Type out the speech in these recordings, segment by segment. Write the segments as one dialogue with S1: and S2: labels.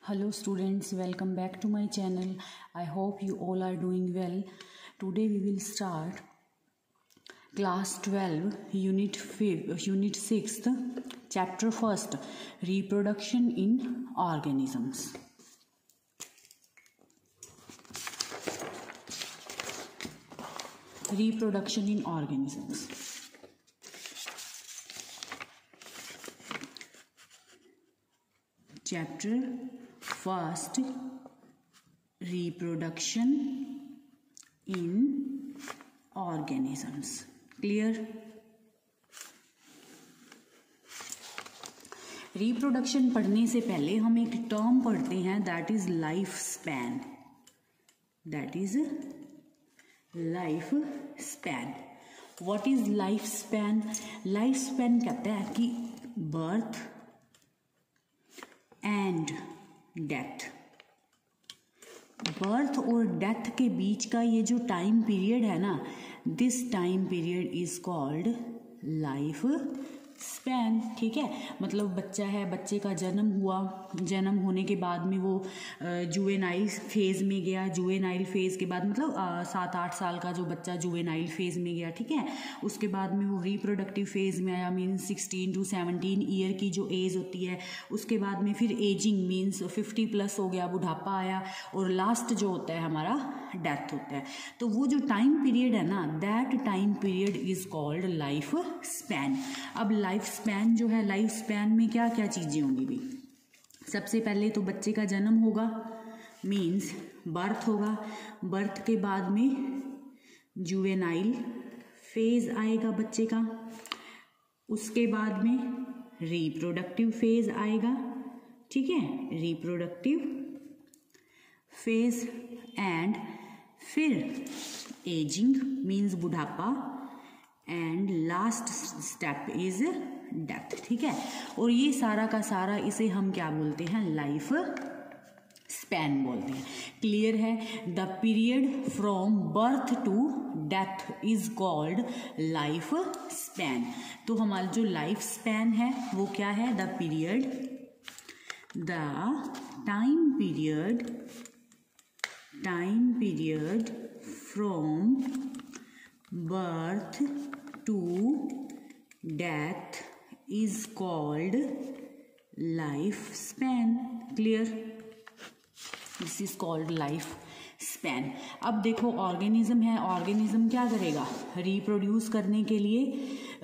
S1: Hello students, welcome back to my channel. I hope you all are doing well. Today we will start class 12 unit 6th chapter 1st, reproduction in organisms. Reproduction in organisms. Chapter 1st, reproduction in organisms. Clear? Reproduction पढ़ने से पहले हम एक term पढ़ते हैं, that is life span. That is life span. What is life span? Life span कहता है कि बर्थ एंड डेथ, बर्थ और डेथ के बीच का ये जो टाइम पीरियड है ना, this time period is called life span. ठीक है, मतलब बच्चा है, बच्चे का जन्म हुआ, जन्म होने के बाद में वो जुवेनाइल फेज़ में गया. जुवेनाइल फेज़ के बाद मतलब 7-8 साल का जो बच्चा जुवेनाइल फेज़ में गया. ठीक है, उसके बाद में वो रिप्रोडक्टिव फेज़ में आया, मीन्स 16 to 17 ईयर की जो एज होती है. उसके बाद में फिर एजिंग मीन्स 50+ हो गया, बुढ़ापा आया, और लास्ट जो होता है हमारा डेथ होता है. तो वो जो टाइम पीरियड है ना, that time period is called life span. अब लाइफ स्पैन जो है, लाइफ स्पैन में क्या क्या चीज़ें होंगी भी? सबसे पहले तो बच्चे का जन्म होगा, मीन्स बर्थ होगा. बर्थ के बाद में जुवेनाइल फेज आएगा बच्चे का. उसके बाद में रिप्रोडक्टिव फेज आएगा. ठीक है, रिप्रोडक्टिव फेज एंड फिर एजिंग मीन्स बुढ़ापा and last step is death. ठीक है, और ये सारा का सारा इसे हम क्या बोलते हैं? लाइफ स्पैन बोलते हैं. क्लियर है? The period from birth to death is called life span. तो हमारा जो लाइफ स्पैन है वो क्या है? The time period from birth to death is called life span. Clear? This is called life span. अब देखो ऑर्गेनिज्म है, ऑर्गेनिज्म क्या करेगा? रिप्रोड्यूस करने के लिए,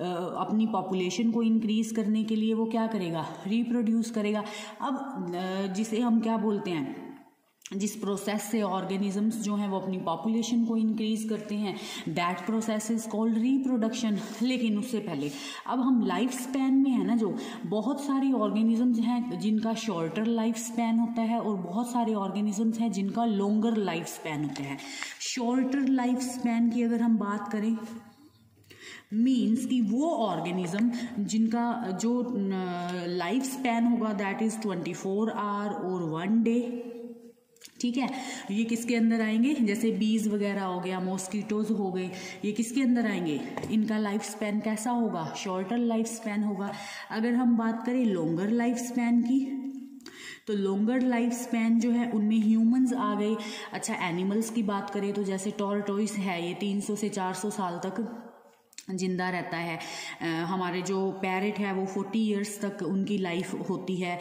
S1: अपनी पॉपुलेशन को इंक्रीज करने के लिए वो क्या करेगा? रिप्रोड्यूस करेगा. अब जिसे हम क्या बोलते हैं, जिस प्रोसेस से ऑर्गेनिजम्स जो हैं वो अपनी पॉपुलेशन को इंक्रीज करते हैं, that process is called reproduction. लेकिन उससे पहले अब हम लाइफ स्पैन में है ना, जो बहुत सारे ऑर्गेनिजम्स हैं जिनका शॉर्टर लाइफ स्पैन होता है, और बहुत सारे ऑर्गेनिजम्स हैं जिनका लॉन्गर लाइफ स्पैन होता है. शॉर्टर लाइफ स्पैन की अगर हम बात करें, मीन्स कि वो ऑर्गेनिज्म जिनका जो लाइफ स्पैन होगा दैट इज 24 आवर और 1 डे. ठीक है, ये किसके अंदर आएंगे? जैसे बीज वगैरह हो गया, मॉस्किटोज हो गए, ये किसके अंदर आएंगे? इनका लाइफ स्पैन कैसा होगा? शॉर्टर लाइफ स्पैन होगा. अगर हम बात करें लॉन्गर लाइफ स्पैन की, तो लॉन्गर लाइफ स्पैन जो है उनमें ह्यूमंस आ गए. अच्छा, एनिमल्स की बात करें तो जैसे टॉर्टोइस है, ये 300 से 400 साल तक जिंदा रहता है. हमारे जो पैरेट है वो 40 ईयर्स तक उनकी लाइफ होती है.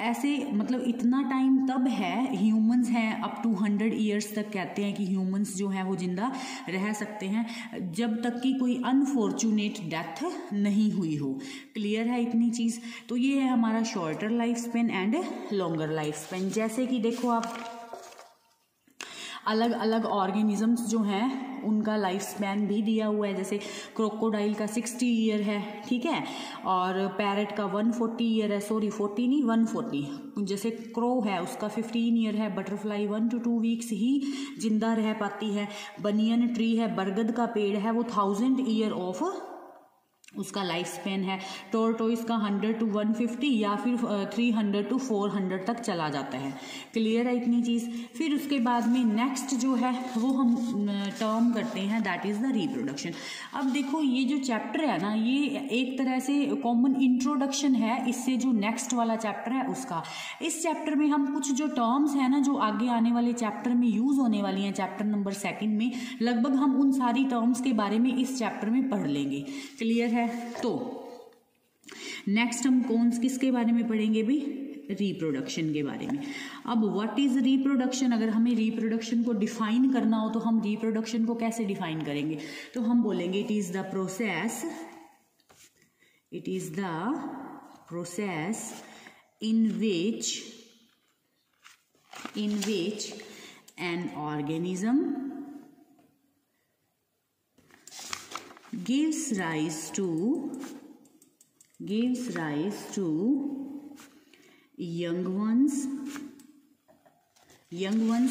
S1: ऐसे मतलब इतना टाइम तब है. ह्यूमंस हैं अप टू 100 ईयर्स तक कहते हैं कि ह्यूमंस जो हैं वो जिंदा रह सकते हैं, जब तक कि कोई अनफॉर्चुनेट डेथ नहीं हुई हो. क्लियर है इतनी चीज़? तो ये है हमारा shorter life span and longer life span. जैसे कि देखो आप, अलग अलग ऑर्गेनिजम्स जो हैं उनका लाइफ स्पैन भी दिया हुआ है. जैसे क्रोकोडाइल का 60 ईयर है. ठीक है, और पैरेट का 140 ईयर है, सॉरी 40 नहीं 140. जैसे क्रो है उसका 15 ईयर है. बटरफ्लाई 1 to 2 वीक्स ही जिंदा रह पाती है. बनियन ट्री है, बरगद का पेड़ है, वो 1000 ईयर ऑफ उसका लाइफ स्पेन है। टोरटोइस का 100 to 150 या फिर 300 to 400 तक चला जाता है। क्लियर है इतनी चीज़। फिर उसके बाद में नेक्स्ट जो है वो हम टर्म करते हैं, दैट इज़ द रिप्रोडक्शन। अब देखो ये जो चैप्टर है ना, ये एक तरह से कॉमन इंट्रोडक्शन है इससे जो नेक्स्ट वाला चैप्टर है उसका। इस चैप्टर में हम कुछ जो टर्म्स हैं ना जो आगे आने वाले चैप्टर में यूज़ होने वाली हैं, चैप्टर नंबर 2 में लगभग हम उन सारी टर्म्स के बारे में इस चैप्टर में पढ़ लेंगे। क्लियर है। तो नेक्स्ट हम किसके बारे में पढ़ेंगे भी, रिप्रोडक्शन के बारे में। अब व्हाट इज रिप्रोडक्शन, अगर हमें रिप्रोडक्शन को डिफाइन करना हो तो हम रिप्रोडक्शन को कैसे डिफाइन करेंगे, तो हम बोलेंगे it is the process in which an organism gives rise to young ones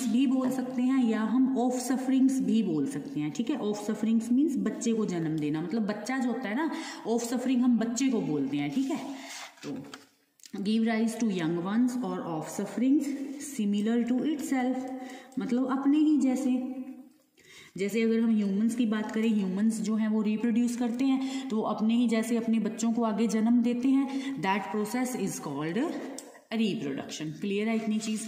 S1: भी बोल सकते हैं या हम ऑफ सफरिंग्स भी बोल सकते हैं। ठीक है, ऑफ सफरिंग्स मीन्स बच्चे को जन्म देना, मतलब बच्चा जो होता है ना, ऑफ सफरिंग हम बच्चे को बोलते हैं। ठीक है, तो give rise to young ones और offsprings similar to itself, मतलब अपने ही जैसे अगर हम ह्यूमंस की बात करें, ह्यूमंस जो हैं वो रिप्रोड्यूस करते हैं तो अपने ही जैसे अपने बच्चों को आगे जन्म देते हैं, that process is called reproduction. Clear है इतनी चीज़।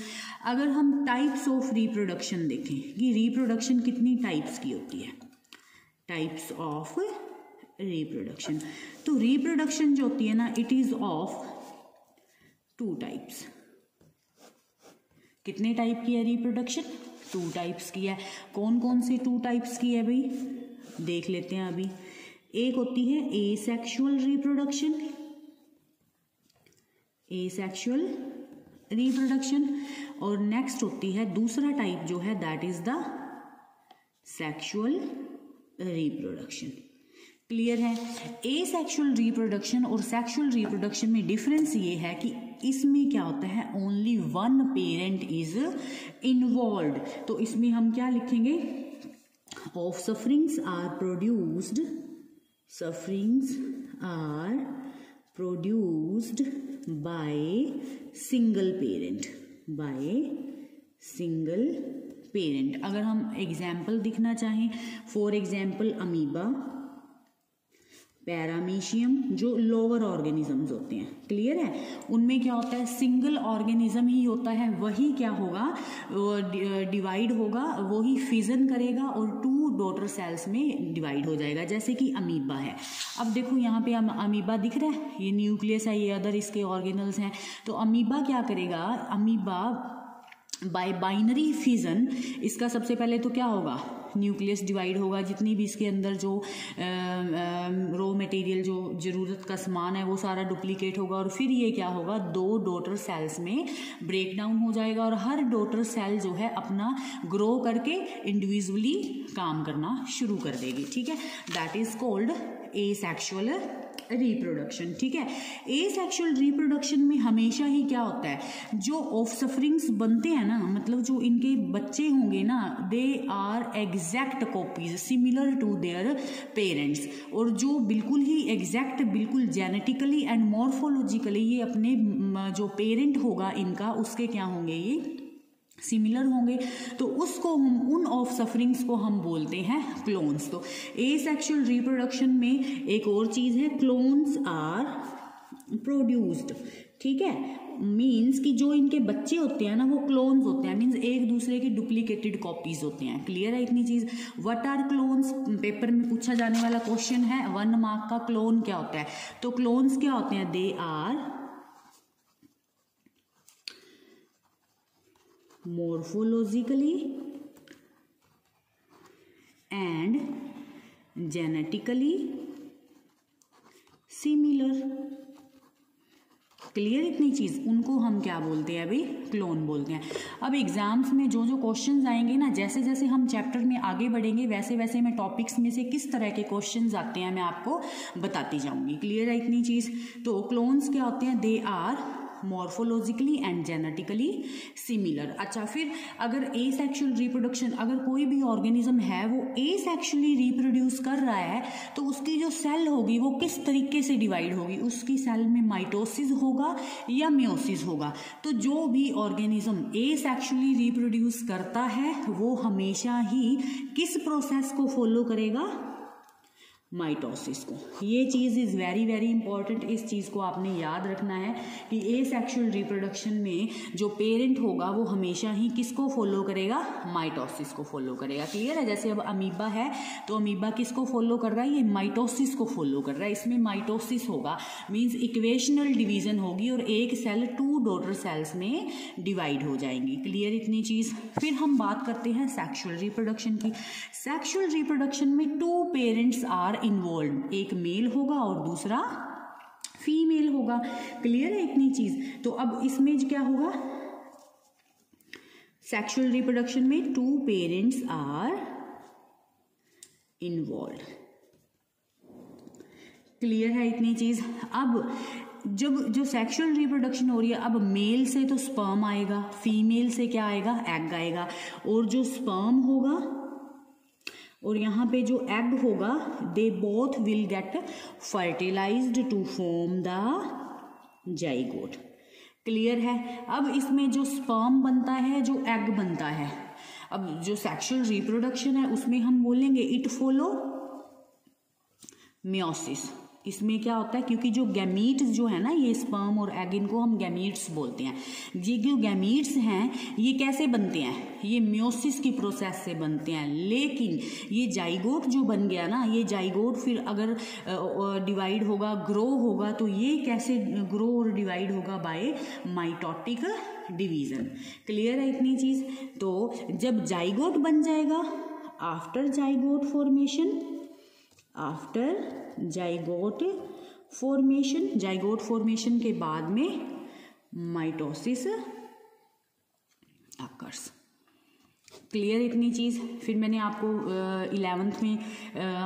S1: अगर हम टाइप्स ऑफ रिप्रोडक्शन देखें कि रिप्रोडक्शन कितनी टाइप्स की होती है, टाइप्स ऑफ रिप्रोडक्शन, तो रिप्रोडक्शन जो होती है ना, इट इज ऑफ 2 टाइप्स। कितने टाइप की है रिप्रोडक्शन, 2 टाइप्स की है। कौन कौन से 2 टाइप्स की है भाई, देख लेते हैं अभी। एक होती है एसेक्सुअल रिप्रोडक्शन और नेक्स्ट होती है दूसरा टाइप जो है that is the sexual reproduction. Clear है। एसेक्सुअल रिप्रोडक्शन और सेक्सुअल रिप्रोडक्शन में डिफरेंस ये है कि इसमें क्या होता है, ओनली 1 पेरेंट इज इन्वॉल्व्ड। तो इसमें हम क्या लिखेंगे, offsprings are produced by single parent. अगर हम एग्जाम्पल दिखना चाहें, फॉर एग्जाम्पल अमीबा, पैरामीशियम, जो लोअर ऑर्गेनिजम्स होते हैं। क्लियर है, उनमें क्या होता है, सिंगल ऑर्गेनिज्म ही होता है, वही क्या होगा, डिवाइड होगा, वही फिजन करेगा और 2 डॉटर सेल्स में डिवाइड हो जाएगा, जैसे कि अमीबा है। अब देखो यहाँ पे अमीबा दिख रहा है, ये न्यूक्लियस है, ये अदर इसके ऑर्गेनल्स हैं। तो अमीबा क्या करेगा, अमीबा बाय बाइनरी फिजन, इसका सबसे पहले तो क्या होगा, न्यूक्लियस डिवाइड होगा, जितनी भी इसके अंदर जो रॉ मटेरियल, जो ज़रूरत का सामान है, वो सारा डुप्लीकेट होगा और फिर ये क्या होगा, 2 डॉटर सेल्स में ब्रेक डाउन हो जाएगा और हर डॉटर सेल जो है अपना ग्रो करके इंडिविजुअली काम करना शुरू कर देगी। ठीक है, that is called asexual reproduction. ठीक है, एसेक्सुअल रिप्रोडक्शन में हमेशा ही क्या होता है, जो ऑफ सफरिंग्स बनते हैं ना, मतलब जो इनके बच्चे होंगे ना, they are exact copies similar to their parents, और जो बिल्कुल ही एग्जैक्ट, बिल्कुल जेनेटिकली एंड मॉर्फोलॉजिकली ये अपने जो पेरेंट होगा इनका, उसके क्या होंगे, ये सिमिलर होंगे। तो उसको हम, उन ऑफ सफरिंग्स को हम बोलते हैं क्लोन्स। तो एसेक्सुअल रिप्रोडक्शन में एक और चीज है, क्लोन्स आर प्रोड्यूस्ड। ठीक है, मीन्स कि जो इनके बच्चे होते हैं ना, वो क्लोन्स होते हैं, मीन्स एक दूसरे की डुप्लीकेटेड कॉपीज होते हैं। क्लियर है इतनी चीज। व्हाट आर क्लोन्स, पेपर में पूछा जाने वाला क्वेश्चन है, 1 मार्क का। क्लोन क्या होता है, तो क्लोन्स क्या होते हैं, they are morphologically and genetically similar। Clear इतनी चीज, उनको हम क्या बोलते हैं अभी, क्लोन बोलते हैं। अब एग्जाम्स में जो जो क्वेश्चंस आएंगे ना, जैसे जैसे हम चैप्टर में आगे बढ़ेंगे वैसे वैसे मैं टॉपिक्स में से किस तरह के क्वेश्चंस आते हैं मैं आपको बताती जाऊंगी। क्लियर है इतनी चीज। तो क्लोन्स क्या होते हैं, they are morphologically and genetically similar. अच्छा, फिर अगर एसेक्सुअल रिप्रोडक्शन, अगर कोई भी ऑर्गेनिज्म है वो एसेक्सुअली रिप्रोड्यूस कर रहा है तो उसकी जो सेल होगी वो किस तरीके से डिवाइड होगी, उसकी सेल में माइटोसिस होगा या मियोसिस होगा। तो जो भी ऑर्गेनिज्म एसेक्सुअली रिप्रोड्यूस करता है वो हमेशा ही किस प्रोसेस को फॉलो करेगा, माइटोसिस को। ये चीज़ इज़ वेरी वेरी इंपॉर्टेंट। इस चीज़ को आपने याद रखना है कि एसेक्सुअल रिप्रोडक्शन में जो पेरेंट होगा वो हमेशा ही किसको फॉलो करेगा, माइटोसिस को फॉलो करेगा। क्लियर है? जैसे अब अमीबा है तो अमीबा किसको फॉलो कर रहा है, ये माइटोसिस को फॉलो कर रहा है। इसमें माइटोसिस होगा मीन्स इक्वेशनल डिवीजन होगी और एक सेल 2 डॉटर सेल्स में डिवाइड हो जाएंगी। क्लियर इतनी चीज़। फिर हम बात करते हैं सेक्सुअल रिप्रोडक्शन की। सेक्सुअल रिप्रोडक्शन में 2 पेरेंट्स आर इन्वॉल्व, एक मेल होगा और दूसरा फीमेल होगा। क्लियर है इतनी चीज। तो अब इसमें क्या होगा, सेक्सुअल रिप्रोडक्शन में 2 पेरेंट्स आर इन्वॉल्व। क्लियर है इतनी चीज। अब जब जो सेक्सुअल रिप्रोडक्शन हो रही है, अब मेल से तो स्पर्म आएगा, फीमेल से क्या आएगा, एग आएगा। और जो स्पर्म होगा और यहाँ पे जो एग होगा, they both will get fertilized to form the zygote. Clear है? अब इसमें जो स्पर्म बनता है, जो एग बनता है, अब जो सेक्सुअल रिप्रोडक्शन है उसमें हम बोलेंगे इट फॉलो मियोसिस। इसमें क्या होता है, क्योंकि जो गैमीट्स जो है ना, ये स्पर्म और एग, इनको हम गैमीट्स बोलते हैं। ये जो गैमीट्स हैं ये कैसे बनते हैं, ये मियोसिस की प्रोसेस से बनते हैं। लेकिन ये जाइगोट जो बन गया ना, ये जाइगोट फिर अगर डिवाइड होगा, ग्रो होगा, तो ये कैसे ग्रो और डिवाइड होगा, बाय माइटोटिक डिवीजन। क्लियर है इतनी चीज। तो जब जाइगोट बन जाएगा, after zygote formation, after zygote formation के बाद में माइटोसिस अकर्स। क्लियर इतनी चीज़। फिर मैंने आपको 11th में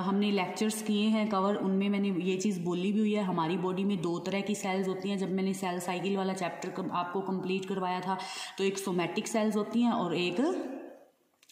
S1: हमने लेक्चर्स किए हैं कवर, उनमें मैंने ये चीज़ बोली भी हुई है। हमारी बॉडी में 2 तरह की सेल्स होती हैं। जब मैंने सेल साइकिल वाला चैप्टर आपको कंप्लीट करवाया था तो एक सोमैटिक सेल्स होती हैं और एक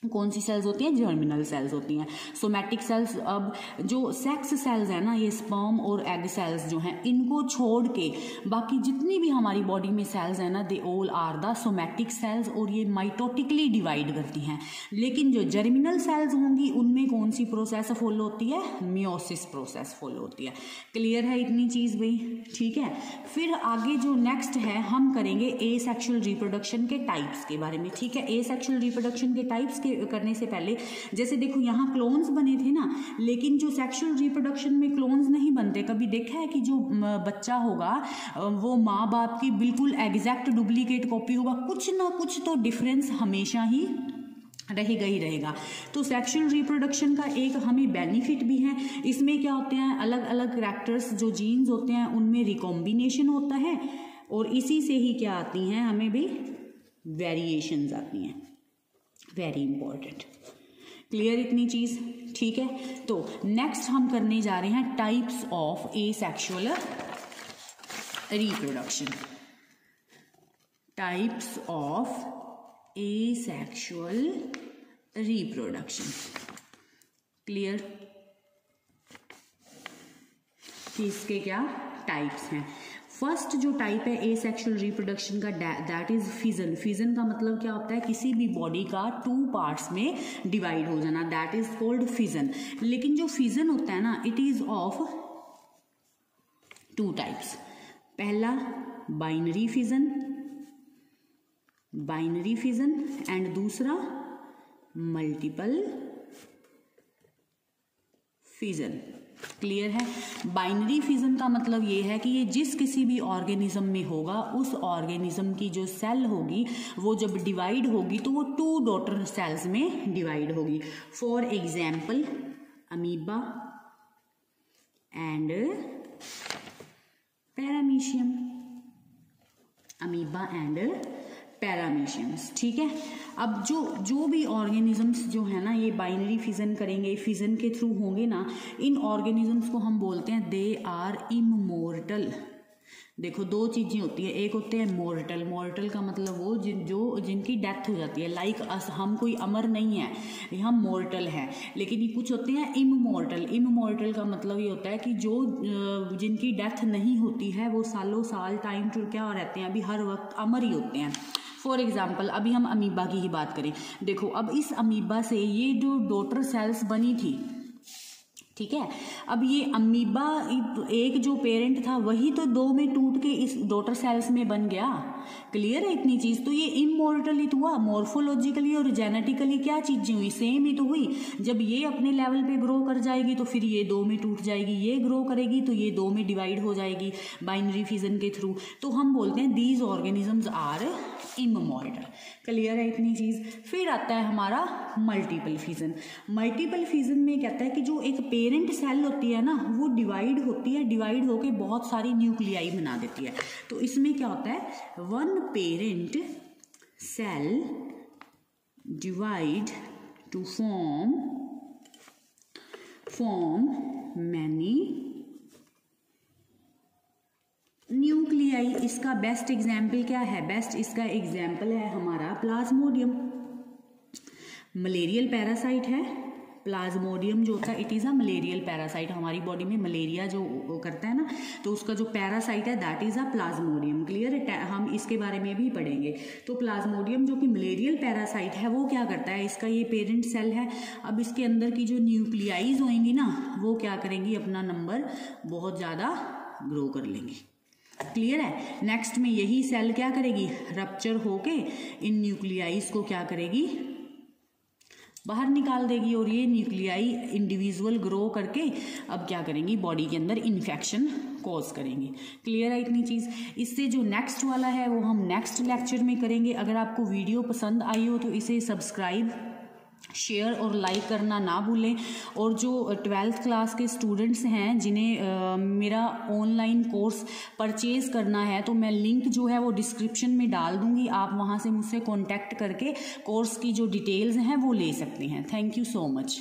S1: कौन सी सेल्स होती हैं, जर्मिनल सेल्स होती हैं। सोमैटिक सेल्स, अब जो सेक्स सेल्स है ना, ये स्पर्म और एग सेल्स जो हैं, इनको छोड़ के बाकी जितनी भी हमारी बॉडी में सेल्स हैं ना, they all are the somatic cells, और ये माइटोटिकली डिवाइड करती हैं। लेकिन जो जर्मिनल सेल्स होंगी उनमें कौन सी प्रोसेस फॉलो होती है, मियोसिस प्रोसेस फॉलो होती है। क्लियर है इतनी चीज़ भाई? ठीक है। फिर आगे जो नेक्स्ट है हम करेंगे एसेक्सुअल रिप्रोडक्शन के टाइप्स के बारे में। ठीक है। एसेक्सुअल रिप्रोडक्शन के टाइप्स के करने से पहले, जैसे देखो यहाँ क्लोन्स बने थे ना, लेकिन जो सेक्सुअल रिप्रोडक्शन में क्लोन्स नहीं बनते। कभी देखा है कि जो बच्चा होगा वो माँ बाप की बिल्कुल एग्जैक्ट डुप्लीकेट कॉपी होगा, कुछ ना कुछ तो डिफरेंस हमेशा ही रहेगा ही रहेगा। तो सेक्सुअल रिप्रोडक्शन का एक हमें बेनिफिट भी है। इसमें क्या होते हैं, अलग अलग कैरेक्टर्स जो जीन्स होते हैं उनमें रिकॉम्बिनेशन होता है, और इसी से ही क्या आती हैं, हमें भी वेरिएशंस आती हैं। Very important. क्लियर इतनी चीज? ठीक है। तो नेक्स्ट हम करने जा रहे हैं types of asexual reproduction. Types of asexual reproduction. Clear कि इसके क्या टाइप्स हैं। फर्स्ट जो टाइप है एसेक्सुअल रिप्रोडक्शन का, दैट इज फिजन। फिजन का मतलब क्या होता है, किसी भी बॉडी का 2 पार्ट्स में डिवाइड हो जाना, दैट इज कॉल्ड फिजन। लेकिन जो फिजन होता है ना, इट इज ऑफ 2 टाइप्स। पहला बाइनरी फिजन एंड दूसरा मल्टीपल फिजन। क्लियर है? बाइनरी फिजन का मतलब ये है कि ये जिस किसी भी ऑर्गेनिज्म में होगा, उस ऑर्गेनिज्म की जो सेल होगी वो जब डिवाइड होगी तो वो 2 डॉटर सेल्स में डिवाइड होगी। For example amoeba and paramecium. Amoeba and parameciums. ठीक है। अब जो भी ऑर्गेनिजम्स जो है ना, ये बाइनरी फिजन करेंगे, फिजन के थ्रू होंगे ना, इन ऑर्गेनिजम्स को हम बोलते हैं दे आर इमोर्टल। देखो दो चीज़ें होती है, एक होते हैं मॉर्टल, मॉर्टल का मतलब वो जिनकी डेथ हो जाती है, लाइक अस, हम कोई अमर नहीं है, हम मॉर्टल हैं। लेकिन ये कुछ होते हैं इममॉर्टल, इममॉर्टल का मतलब ये होता है कि जो जिनकी डेथ नहीं होती है वो सालों साल टाइम टू क्या रहते हैं, अभी हर वक्त अमर ही होते हैं। फॉर एग्जाम्पल अभी हम अमीबा की ही बात करें, देखो अब इस अमीबा से ये जो डॉटर सेल्स बनी थी, ठीक है, अब ये अमीबा एक जो पेरेंट था वही तो दो में टूट के इस डॉटर सेल्स में बन गया। क्लियर है इतनी चीज? तो ये इमॉर्टली तो हुआ, मॉर्फोलॉजिकली और जेनेटिकली क्या चीजें हुई, सेम ही तो हुई। जब ये अपने लेवल पे ग्रो कर जाएगी तो फिर ये दो में टूट जाएगी, ये ग्रो करेगी तो ये दो में डिवाइड हो जाएगी बाइनरी फिजन के थ्रू। तो हम बोलते हैं these organisms are immortal. Clear है इतनी चीज? फिर आता है हमारा मल्टीपल फिजन। मल्टीपल फिजन में कहता है कि जो एक पेरेंट सेल होती है ना वो डिवाइड होती है, डिवाइड होके बहुत सारी न्यूक्लियाई बना देती है। तो इसमें क्या होता है, one parent cell divide to form many nuclei. इसका बेस्ट एग्जाम्पल क्या है? बेस्ट इसका एग्जाम्पल है हमारा प्लाज्मोडियम। मलेरियल पैरासाइट है प्लाज्मोडियम जो होता है, it is a malarial parasite. हमारी बॉडी में मलेरिया जो करता है ना, तो उसका जो पैरासाइट है that is a plasmodium. Clear है? हम इसके बारे में भी पढ़ेंगे। तो प्लाज्मोडियम जो कि मलेरियल पैरासाइट है वो क्या करता है, इसका ये पेरेंट सेल है। अब इसके अंदर की जो न्यूक्लियाइज होंगी ना वो क्या करेंगी, अपना नंबर बहुत ज़्यादा ग्रो कर लेंगी। क्लियर है? नेक्स्ट में यही सेल क्या करेगी, रप्चर होके इन न्यूक्लियाइज को क्या करेगी, बाहर निकाल देगी, और ये न्यूक्लियाई इंडिविजुअल ग्रो करके अब क्या करेंगी, बॉडी के अंदर इन्फेक्शन कॉज करेंगी। क्लियर है इतनी चीज़? इससे जो नेक्स्ट वाला है वो हम नेक्स्ट लेक्चर में करेंगे। अगर आपको वीडियो पसंद आई हो तो इसे सब्सक्राइब, शेयर और लाइक करना ना भूलें। और जो 12th क्लास के स्टूडेंट्स हैं जिन्हें मेरा ऑनलाइन कोर्स परचेज़ करना है तो मैं लिंक जो है वो डिस्क्रिप्शन में डाल दूंगी, आप वहां से मुझसे कांटेक्ट करके कोर्स की जो डिटेल्स हैं वो ले सकते हैं। Thank you so much.